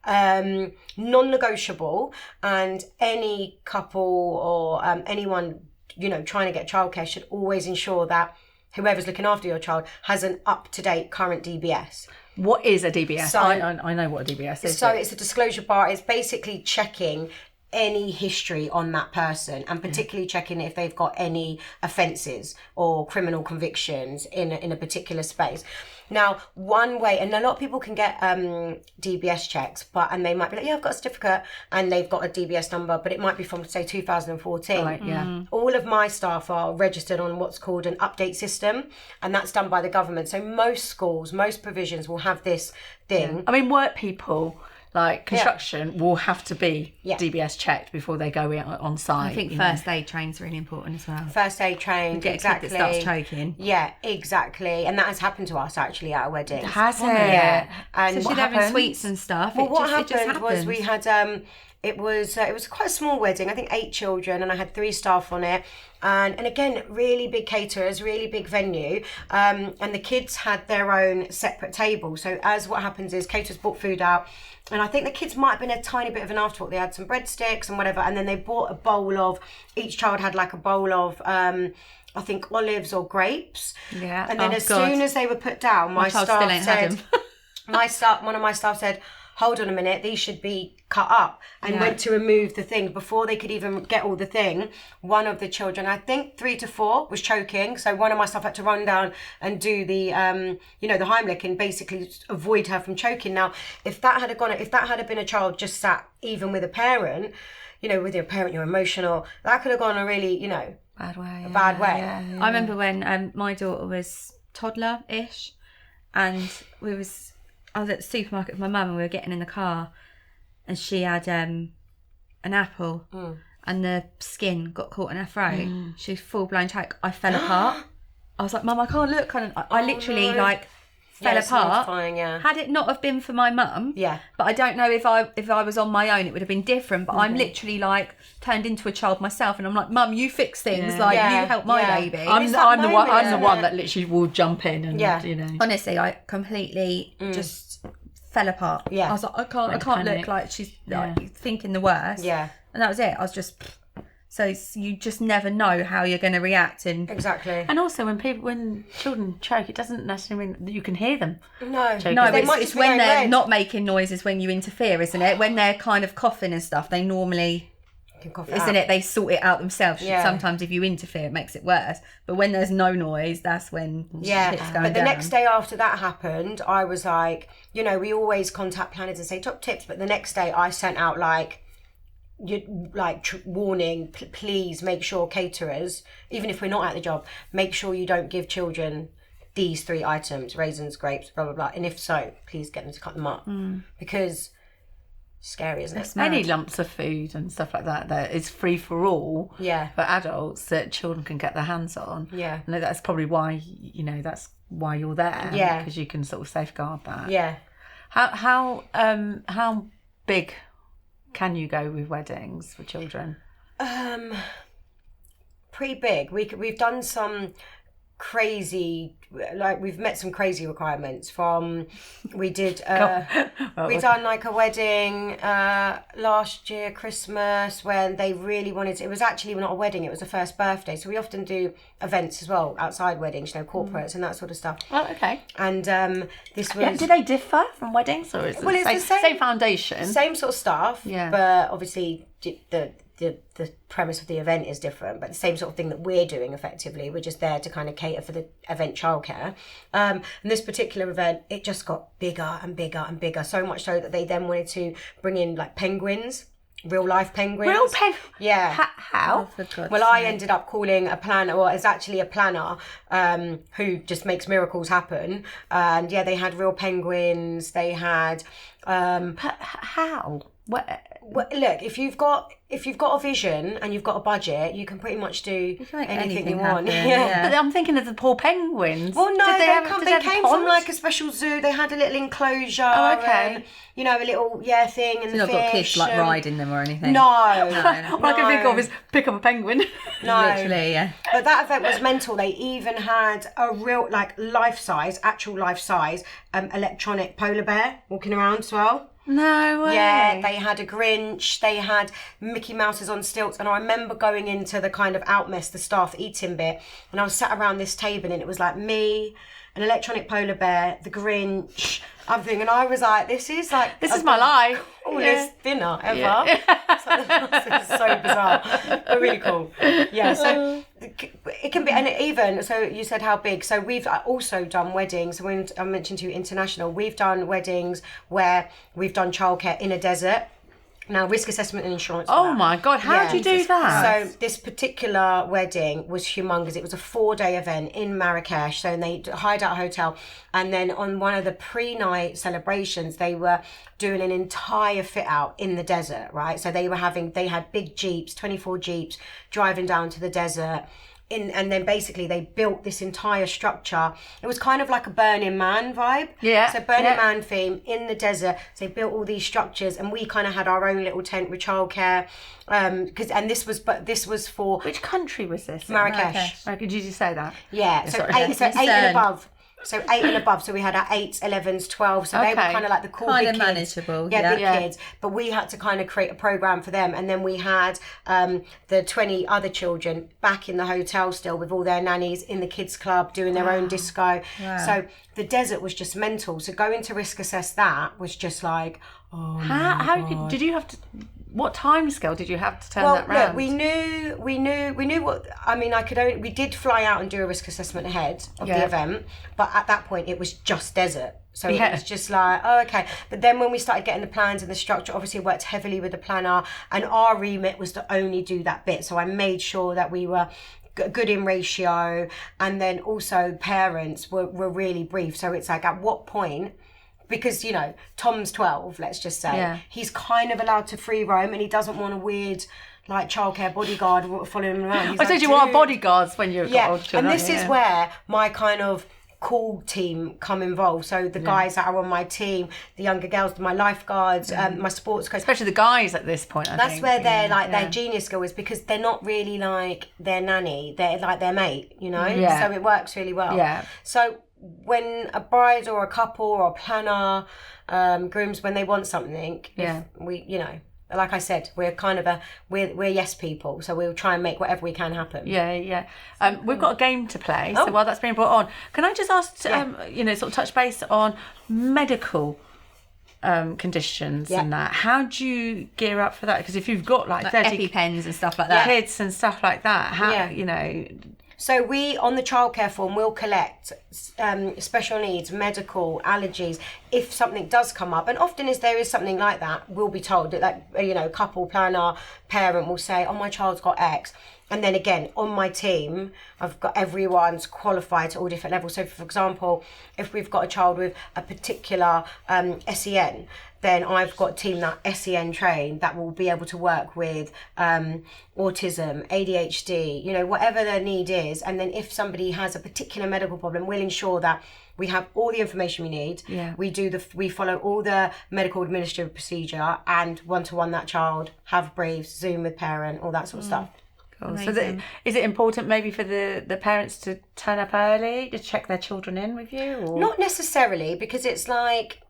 Non-negotiable, and any couple or anyone, you know, trying to get childcare should always ensure that whoever's looking after your child has an up-to-date current DBS. What is a DBS? So, I know what a DBS is. So it's a disclosure bar. It's basically checking any history on that person, and particularly checking if they've got any offences or criminal convictions in a particular space. Now, one way, and a lot of people can get DBS checks, and they might be like, yeah, I've got a certificate, and they've got a DBS number, but it might be from, say, 2014. Right, yeah. All of my staff are registered on what's called an update system, and that's done by the government. So most schools, most provisions will have this thing. I mean, work people, like construction, will have to be DBS checked before they go in on site. I think first aid train's really important as well. First aid trained, Get exactly. a kid that starts choking. Yeah, exactly. And that has happened to us actually at a wedding. Has it? Yeah. And So she'd having sweets and stuff. Well, what it just happened was we had it was quite a small wedding. I think 8 children, and I had 3 staff on it. And again, really big caterers, really big venue. And the kids had their own separate table. So as what happens is caterers brought food out. And I think the kids might have been a tiny bit of an afterthought. They had some breadsticks and whatever. And then they bought a bowl of, each child had like a bowl of, I think olives or grapes. Yeah. And then soon as they were put down, my staff said, one of my staff said, hold on a minute, these should be cut up, and went to remove the thing. Before they could even get all the thing, one of the children, I think 3 to 4, was choking. So one of my staff had to run down and do the, the Heimlich, and basically avoid her from choking. Now, if that had been a child just sat even with a parent, you know, with your parent, you're emotional, that could have gone a really, you know, bad way. bad way. Yeah. I remember when my daughter was toddler-ish, and I was at the supermarket with my mum, and we were getting in the car, and she had an apple, and the skin got caught in her throat. She was full-blown choke. I fell apart. I was like, Mum, I can't look. I literally fell apart. Had it not have been for my mum, but I don't know if I was on my own, it would have been different. But I'm literally like turned into a child myself, and I'm like, Mum, you fix things, you help my baby. I'm the one that literally will jump in and you know. Honestly, I completely just fell apart. I was like, I can't look like she's like thinking the worst. And that was it. I was just. So you just never know how you're going to react, and exactly. And also when children choke, it doesn't necessarily mean that you can hear them. No, it's when they're not making noises when you interfere, isn't it? When they're kind of coughing and stuff, they normally, isn't it? They sort it out themselves. Sometimes if you interfere, it makes it worse. But when there's no noise, that's when shit's going down. But the next day after that happened, I was like, you know, we always contact planners and say top tips. But the next day, I sent out warning, please make sure caterers, even if we're not at the job, make sure you don't give children these 3 items, raisins, grapes, blah blah blah, and if so, please get them to cut them up, because scary, isn't it? Any lumps of food and stuff like that is free for all for adults that children can get their hands on. And that's probably why, you know, that's why you're there, because you can sort of safeguard that. How big can you go with weddings for children? Pretty big. We've done some crazy, we've met some crazy requirements from, we did, we done like a wedding last year, Christmas, when they really wanted to, it was actually not a wedding, it was a first birthday. So we often do events as well, outside weddings, you know, corporates and that sort of stuff. Oh, okay. And this was... do they differ from weddings, or is it it's the same foundation? Same sort of stuff, but obviously the premise of the event is different, but the same sort of thing that we're doing effectively. We're just there to kind of cater for the event childcare. And this particular event, it just got bigger and bigger and bigger, so much so that they then wanted to bring in like penguins real life penguins. Real penguins? Yeah. How? For God's Well, I sake. ended up calling a planner, well, it's actually a planner who just makes miracles happen. And yeah, they had real penguins. They had. How? What? Well, look, if you've got a vision and you've got a budget, you can pretty much do can make anything anything you want. happen, yeah. But I'm thinking of the poor penguins. Well, no, Did they have came a from pond? like a special zoo. They had a little enclosure. Oh, okay. And, you know, a little thing and You've not got kids like riding them or anything. No. All I can think of is pick up a penguin. No. Literally, yeah. But that event was mental. They even had a real, like, actual life-size electronic polar bear walking around as well. No way. Yeah, they had a Grinch, they had Mickey Mouses on stilts, and I remember going into the kind of outmess, the staff eating bit, and I was sat around this table and it was like me, an electronic polar bear, the Grinch, everything, and I was like, this is my life. coolest dinner ever. This is so bizarre, but really cool. Yeah, so it can be, and even, so you said how big, so we've also done weddings, when I mentioned to you international, we've done weddings where we've done childcare in a desert. Now, risk assessment and insurance. Oh my God, how do you do that? So this particular wedding was humongous. It was a 4-day event in Marrakesh. So they hired out a hotel. And then on one of the pre-night celebrations, they were doing an entire fit out in the desert, right? So they had big Jeeps, 24 Jeeps, driving down to the desert. And then basically they built this entire structure. It was kind of like a Burning Man vibe. Yeah. So Burning Man theme in the desert. So they built all these structures, and we kind of had our own little tent with childcare. This was for Which country was this? Marrakesh. Could you just say that? Yeah. So sorry. eight and above. So 8 and above. So we had our 8s, 11s, 12s. So they were kind of like the cool kind big of kids. manageable. Yeah, big kids. But we had to kind of create a program for them. And then we had the 20 other children back in the hotel still with all their nannies in the kids club doing their own disco. Wow. So the desert was just mental. So going to risk assess that was just like, How did you have to? What time scale did you have to turn that round? Look, we knew what. I mean, we did fly out and do a risk assessment ahead of the event, but at that point it was just desert. So it was just like, oh, okay. But then when we started getting the plans and the structure, obviously worked heavily with the planner, and our remit was to only do that bit. So I made sure that we were good in ratio, and then also parents were really brief. So it's like, at what point? Because, you know, Tom's 12, let's just say. He's kind of allowed to free roam, and he doesn't want a weird, like, childcare bodyguard following him around. I said you want bodyguards when you're got older. And this is where my kind of cool team come involved. So the guys that are on my team, the younger girls, my lifeguards, my sports coach. Especially the guys at this point, I think. That's where their genius skill is, because they're not really like their nanny. They're like their mate, you know? Yeah. So it works really well. Yeah. So when a bride or a couple or a planner, grooms, when they want something, if we, you know, like I said, we're kind of we're yes people, so we'll try and make whatever we can happen. Yeah. We've got a game to play, so while that's being brought on, can I just ask, sort of touch base on medical conditions and that? How do you gear up for that? Because if you've got like 30 EpiPens and stuff like that, kids and stuff like that, how you know? So we, on the childcare form, will collect special needs, medical, allergies, if something does come up. And often if there is something like that, we'll be told that, like, you know, couple, planner, parent will say, oh, my child's got X. And then again, on my team, I've got everyone's qualified to all different levels. So, for example, if we've got a child with a particular SEN, then I've got a team that SEN trained that will be able to work with autism, ADHD, you know, whatever their need is. And then if somebody has a particular medical problem, we'll ensure that we have all the information we need. Yeah. We follow all the medical administrative procedure, and one-to-one that child, have briefs, Zoom with parent, all that sort of stuff. Cool. So is it important maybe for the parents to turn up early to check their children in with you? Or? Not necessarily, because it's like,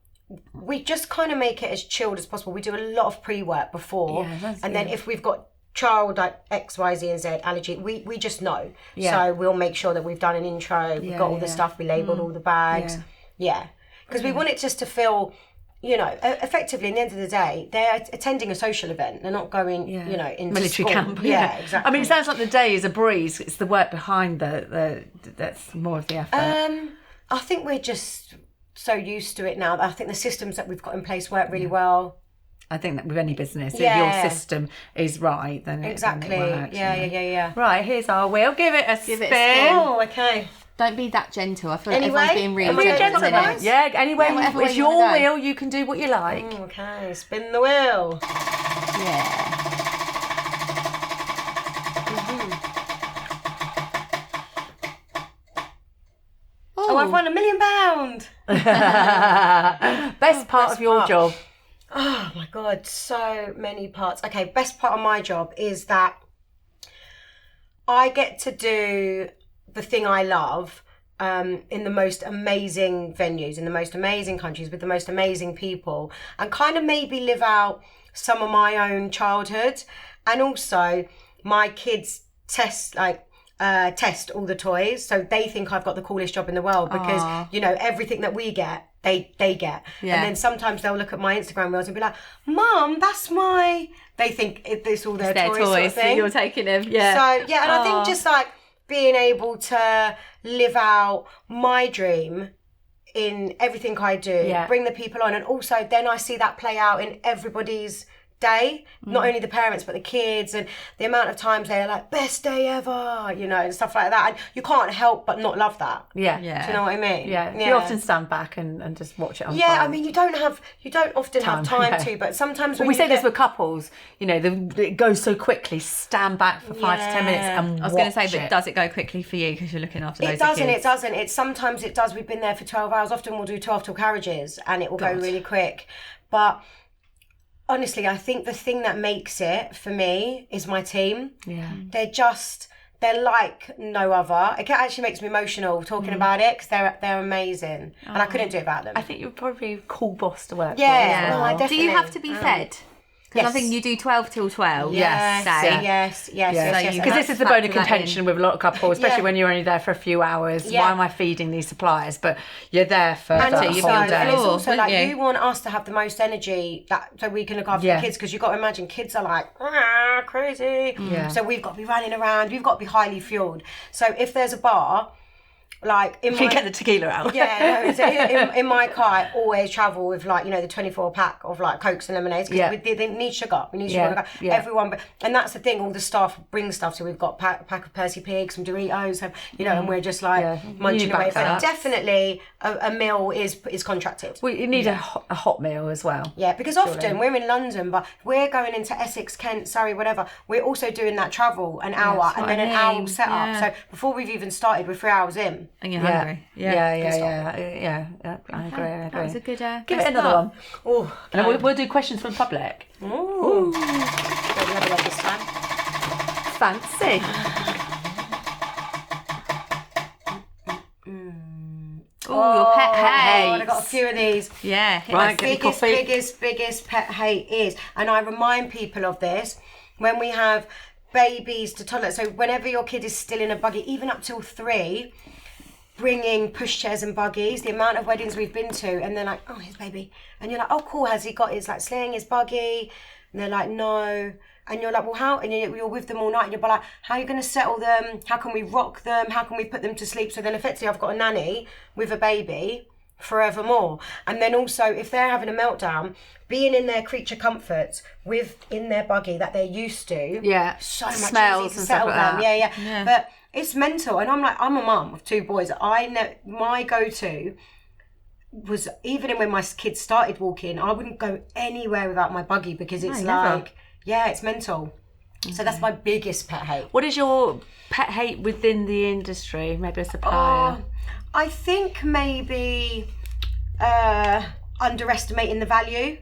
we just kind of make it as chilled as possible. We do a lot of pre-work before, and then if we've got child like X, Y, Z and Z allergy, we just know. So we'll make sure that we've done an intro, we've got all the stuff, we labelled all the bags. Because we want it just to feel, you know, effectively, in the end of the day, they're attending a social event. They're not going, you know, into military school. camp. Yeah, exactly. I mean, it sounds like the day is a breeze. It's the work behind that's more of the effort. I think we're just so used to it now. I think the systems that we've got in place work really well. I think that with any business, Yeah. if your system is right, then Exactly. then it works, Yeah. Right, here's our wheel. Give it a spin. Oh, okay. Don't be that gentle. I feel like Anyway, everyone's being really am I gentle. gentle, today. guys? Yeah, anyway, whatever way it's you your wanna go. wheel. You can do what you like. Okay, spin the wheel. Yeah. Oh, I've won £1 million. Best part best of your part. job. Oh my God, so many parts. Okay, best part of my job is that I get to do the thing I love in the most amazing venues, in the most amazing countries, with the most amazing people, and kind of maybe live out some of my own childhood. And also, my kids test all the toys, so they think I've got the coolest job in the world because everything that we get, they get. Yeah. And then sometimes they'll look at my Instagram reels and be like, "Mum, that's my." They think it's all their toys. Sort of so thing. you're taking them. Yeah. So yeah, and I think just like being able to live out my dream in everything I do, bring the people on, and also then I see that play out in everybody's day, not only the parents but the kids, and the amount of times they're like, best day ever, and stuff like that, and you can't help but not love that. Yeah. Do you know what I mean? Yeah. You often stand back and just watch it unfold. Yeah, I mean, you don't often have time to, but sometimes when we you say get... this with couples, it goes so quickly. Stand back for 5 to 10 minutes and I was going to say, watch but it. does it go quickly for you because you're looking after those It doesn't. kids? It doesn't. Sometimes it does. We've been there for 12 hours. Often we'll do 12 till carriages, and it will go really quick. But honestly, I think the thing that makes it for me is my team. Yeah. They're like no other. It actually makes me emotional talking about it because they're amazing, and I couldn't do it without them. I think you're probably a cool boss to work Yeah. for. No, I definitely. Do you have to be fed? Because I Yes. think you do 12 till 12. Yes, say. yes. you- Because this is the bone of Factor that contention with a lot of couples, especially Yeah. when you're only there for a few hours. Yeah. Why am I feeding these suppliers? But you're there for And the also, whole you'd be on the day. and it's floor, also wouldn't like you? you want us to have the most energy so we can look after Yeah. the kids, because you've got to imagine kids are like crazy. Yeah. So we've got to be running around. We've got to be highly fueled. So if there's a bar, like in You my get the tequila out. Yeah, no, so in my car, I always travel with the 24 pack of Cokes and lemonades, because they need sugar. We need sugar. in the car. Yeah. Everyone, and that's the thing. All the staff bring stuff. So we've got a pack of Percy Pigs, some Doritos, and we're just munching You away. back that But up. definitely a meal is contracted. Well, you need a hot meal as well. Yeah, because often we're in London, but we're going into Essex, Kent, Surrey, whatever. We're also doing that travel an hour and then an hour set up. So before we've even started, we're 3 hours in. And you're hungry. Yeah. I agree. That was a good Give it another one. Oh, And then we'll do questions from the public. Ooh. Go the other way this time. Fancy. Oh, your pet hate. I got a few of these. Yeah. Right, get your coffee. Biggest pet hate is, and I remind people of this when we have babies to toddlers. So whenever your kid is still in a buggy, even up till 3, bringing pushchairs and buggies. The amount of weddings we've been to, and they're like, "Oh, his baby," and you're like, "Oh, cool. Has he got his sling, his buggy?" And they're like, "No." And you're like, "Well, how?" And you're with them all night, and you're like, "How are you going to settle them? How can we rock them? How can we put them to sleep?" So then, effectively, I've got a nanny with a baby forevermore. And then also, if they're having a meltdown, being in their creature comforts in their buggy that they're used to, so much Smells easier to and settle stuff them. like Yeah. But it's mental, and I'm a mum of 2 boys. My go-to was, even when my kids started walking, I wouldn't go anywhere without my buggy, because it's it's mental. So that's my biggest pet hate. What is your pet hate within the industry? Maybe a supplier. I think maybe underestimating the value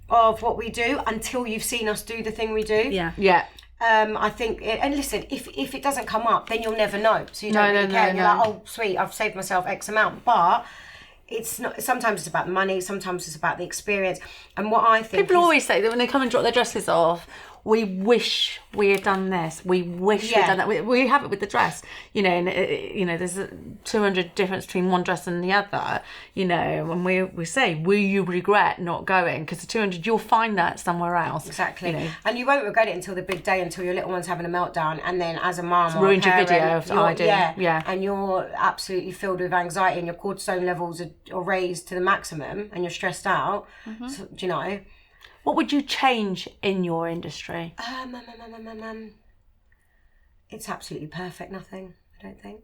of what we do until you've seen us do the thing we do. Yeah. I think, and listen, if it doesn't come up, then you'll never know. So you don't really care. And you're like, "Oh, sweet, I've saved myself X amount." But it's not. Sometimes it's about the money. Sometimes it's about the experience. And what I think, People always say that when they come and drop their dresses off, we wish we had done this. We wish we'd done that. We have it with the dress, and there's a 200 difference between one dress and the other, and we say, will you regret not going? Because the 200, you'll find that somewhere else. Exactly. And you won't regret it until the big day, until your little one's having a meltdown, and then as a mum or ruined a your parent, video. I do. Yeah. And you're absolutely filled with anxiety, and your cortisol levels are raised to the maximum, and you're stressed out. So, What would you change in your industry? It's absolutely perfect. Nothing. I don't think.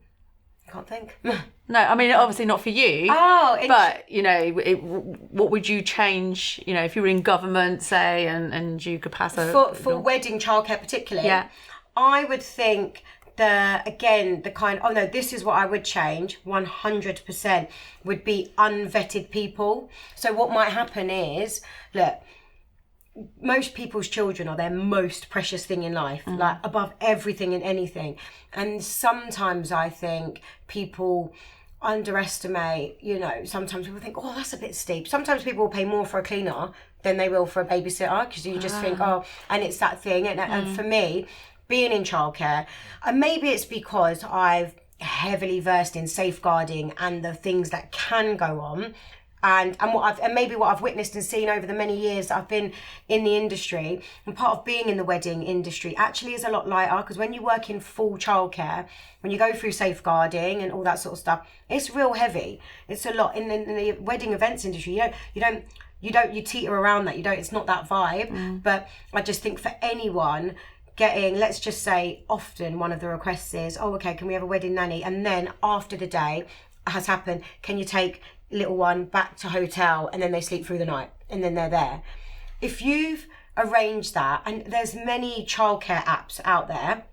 I can't think. No, I mean, obviously not for you. But, you know, what would you change, you know, if you were in government, say, and you could pass a... For wedding childcare particularly? Yeah. I would think this is what I would change 100% would be unvetted people. So what might happen is, look, most people's children are their most precious thing in life, like above everything and anything. And sometimes I think people underestimate, you know, sometimes people think, oh, that's a bit steep. Sometimes people will pay more for a cleaner than they will for a babysitter, because you just think, and it's that thing. And for me, being in childcare, and maybe it's because I've heavily versed in safeguarding and the things that can go on, and maybe what I've witnessed and seen over the many years that I've been in the industry, and part of being in the wedding industry actually is a lot lighter, because when you work in full childcare, when you go through safeguarding and all that sort of stuff, it's real heavy. It's a lot in the wedding events industry. You teeter around that. It's not that vibe. But I just think for anyone getting, let's just say, often one of the requests is, oh, okay, can we have a wedding nanny? And then after the day has happened, can you take little one back to hotel, and then they sleep through the night and then they're there? If you've arranged that, and there's many childcare apps out there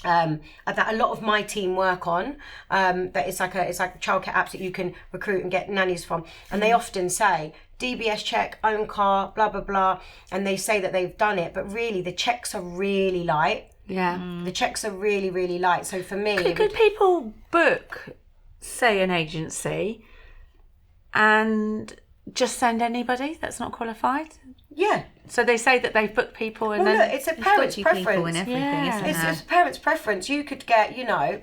that a lot of my team work on, that it's like childcare apps that you can recruit and get nannies from, and they often say DBS check, own car, blah blah blah, and they say that they've done it, but really the checks are really light. The checks are really, really light. So for me, could people book, say, an agency and just send anybody that's not qualified? Yeah. So they say that they've booked people, and well, look, it's a parent's preference. People and everything, isn't it? It's a parent's preference. You could get, you know,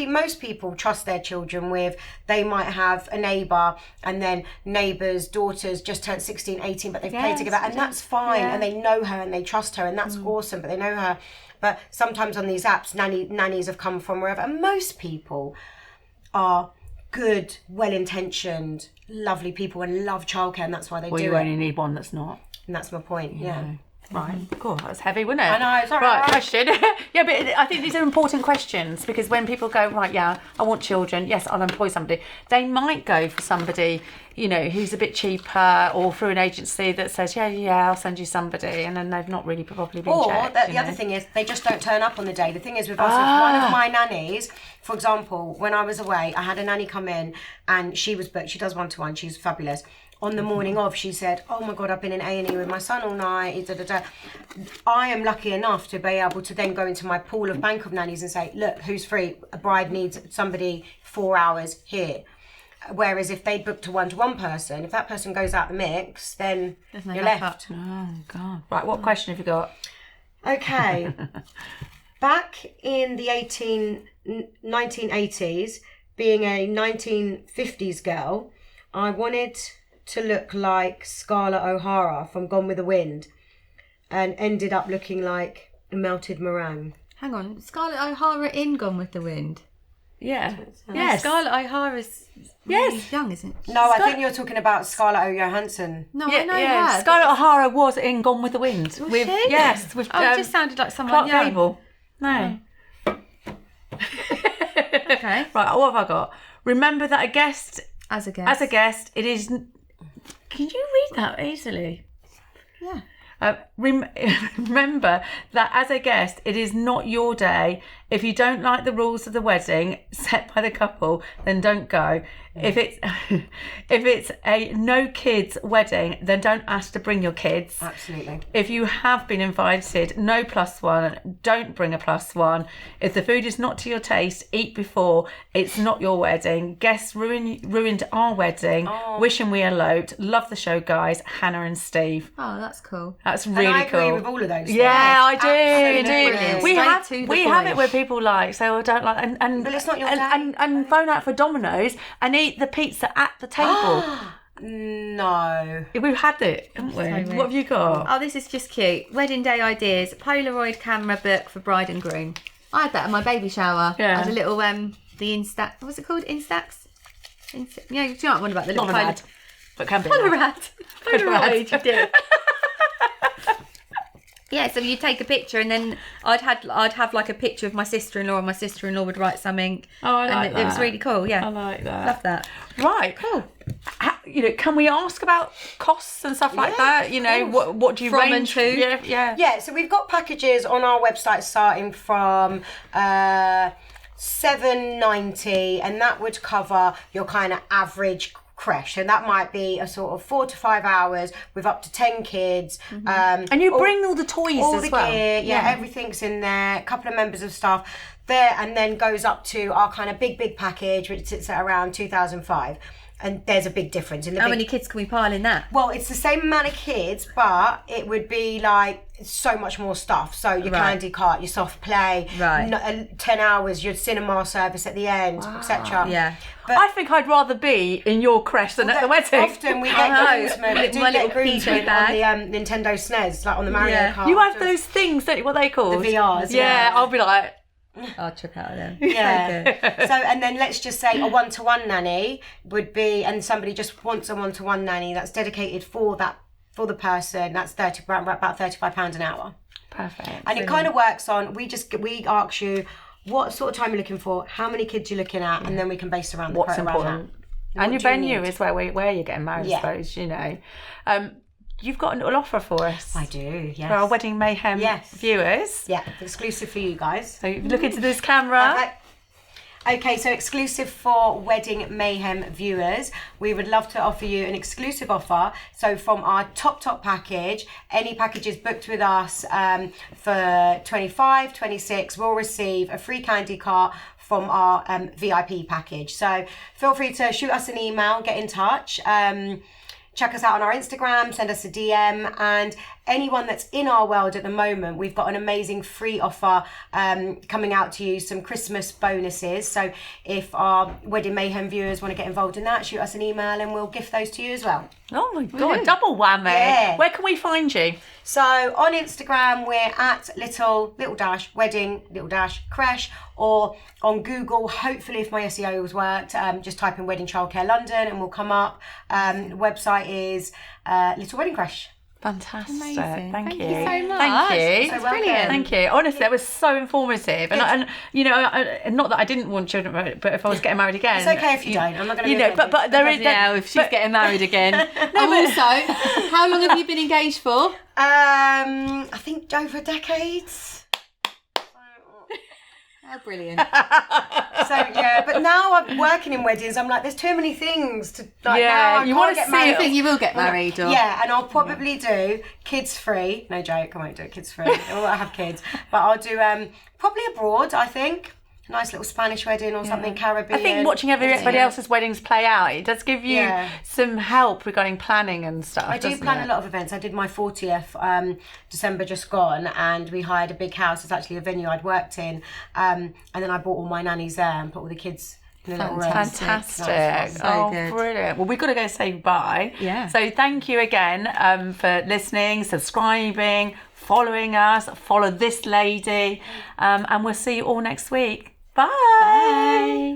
most people trust their children with, they might have a neighbour, and then neighbours' daughters just turned 16, 18, but they've played together, and that's fine, and they know her and they trust her, and that's awesome, but they know her. But sometimes on these apps, nannies have come from wherever, and most people are good, well-intentioned, lovely people and love childcare, and that's why they do it. Well, you only need one that's not. And that's my point, yeah. Right. God, that was heavy, wasn't it? I know, sorry. Right, question. Yeah, but I think these are important questions, because when people go, right, yeah, I want children, yes, I'll employ somebody, they might go for somebody, you know, who's a bit cheaper, or through an agency that says, yeah, I'll send you somebody, and then they've not really probably been checked. Or the other thing is, they just don't turn up on the day. The thing is with us, one of my nannies, for example, when I was away, I had a nanny come in, and she was booked. She does one-to-one. She's fabulous. On the morning of, she said, oh my God, I've been in A&E with my son all night. I am lucky enough to be able to then go into my pool of bank of nannies and say, look, who's free? A bride needs somebody 4 hours here. Whereas if they booked a one-to-one person, if that person goes out the mix, then you're left. Oh, God. Right, what question have you got? Okay. Back in the 1980s, being a 1950s girl, I wanted to look like Scarlett O'Hara from Gone with the Wind, and ended up looking like a melted meringue. Hang on, Scarlett O'Hara in Gone with the Wind? Yeah. Yes. Scarlett O'Hara's really young, isn't it? No, I think you're talking about Scarlett O'Johansson. No, I know her. Scarlett O'Hara was in Gone with the Wind. Was she? Yes. With, it just sounded like someone Clark young. Gable. No. Okay. Right, what have I got? Remember that As a guest, it is... Can you read that easily? Yeah. Remember that as a guest, it is not your day. If you don't like the rules of the wedding set by the couple, then don't go. If it's a no kids wedding, then don't ask to bring your kids. Absolutely. If you have been invited, no +1, don't bring a +1. If the food is not to your taste, eat before. It's not your wedding. Guests ruined our wedding. Wishing we eloped. Love the show, guys. Hannah and Steve. Oh, that's cool. That's really cool. And I agree with all of those. Yeah, I do. Absolutely. We Straight have it where people like say, "Oh, don't like," and But it's not your day. and phone out for Domino's and eat the pizza at the table. No. We've had it, haven't we? So What have you got? Oh, this is just cute. Wedding day ideas. Polaroid camera book for bride and groom. I had that at my baby shower. Yeah. I had a little the Instax. What's it called? Instax. Yeah, do you know what one about the little Not an ad, but can be. Polaroid. Polaroid. You did. Yeah, so you take a picture, and then I'd have like a picture of my sister-in-law, and my sister-in-law would write something. Oh, I like and that. It was really cool. Yeah, I like that. Love that. Right, Cool. Can we ask about costs and stuff like that? What do you From range and to? Yeah. So we've got packages on our website starting from $7.90, and that would cover your kind of average crèche, and that might be a sort of 4 to 5 hours with up to 10 kids. And you bring all the toys all as the well. gear, everything's in there. A couple of members of staff there, and then goes up to our kind of big package, which sits at around 2005. And there's a big difference in the How many kids can we pile in that? Well, it's the same amount of kids, but it would be like so much more stuff. So your candy cart, your soft play, 10 hours, your cinema service at the end, etc. Yeah. But I think I'd rather be in your crèche than at the wedding. often we get groomsmen. We do My get little groomsmen PJ on the Nintendo SNES, like on the Mario Kart. You have those things, don't you? What are they called? The VRs. Yeah, I'll be like, I'll trip out of them. Yeah. So, and then let's just say a one-to-one nanny would be, and somebody just wants a one-to-one nanny that's dedicated for the person. That's about £35 an hour. perfect. And it kind of works on, we ask you what sort of time you're looking for, how many kids you're looking at, and then we can base around the What's quote around important. that. And What your do you venue need? is where you're getting married, I suppose, You've got a little offer for us. I do, yes. For our Wedding Mayhem viewers. Yeah, exclusive for you guys. So look into this camera. Okay, so exclusive for Wedding Mayhem viewers, we would love to offer you an exclusive offer. So from our top package, any packages booked with us for 25, 26 will receive a free candy cart from our VIP package. So feel free to shoot us an email, get in touch. Check us out on our Instagram, send us a DM, and anyone that's in our world at the moment, we've got an amazing free offer coming out to you, some Christmas bonuses. So if our Wedding Mayhem viewers want to get involved in that, shoot us an email and we'll gift those to you as well. Oh my God, double whammy. Yeah. Where can we find you? So on Instagram, we're at wedding crèche, or on Google, hopefully if my SEO has worked, just type in Wedding Childcare London and we'll come up. Website is Little Wedding Crèche. Fantastic. Amazing. Thank you. Thank you so much. Thank you. So brilliant. Thank you. Honestly, that was so informative. And not that I didn't want children, but if I was getting married again, It's okay if you don't. I'm not going to. but there is If she's getting married again. Also, how long have you been engaged for? I think over decades. How brilliant. So yeah, but now I'm working in weddings. I'm like, there's too many things to like. Yeah, now I you can't wanna get see- married. Do you think you will get married? Or? Yeah, and I'll probably do kids free. No joke, I won't do it kids free. I have kids, but I'll do probably abroad. I think a nice little Spanish wedding or something Caribbean. I think watching everybody else's weddings play out, it does give you Yeah. some help regarding planning and stuff. I do plan a lot of events. I did my 40th December just gone, and we hired a big house. It's actually a venue I'd worked in, and then I brought all my nannies there and put all the kids in the little rooms. Fantastic. So good. Brilliant. Well, we've got to go say goodbye. Yeah. So thank you again for listening, subscribing, following us, follow this lady, and we'll see you all next week. Bye.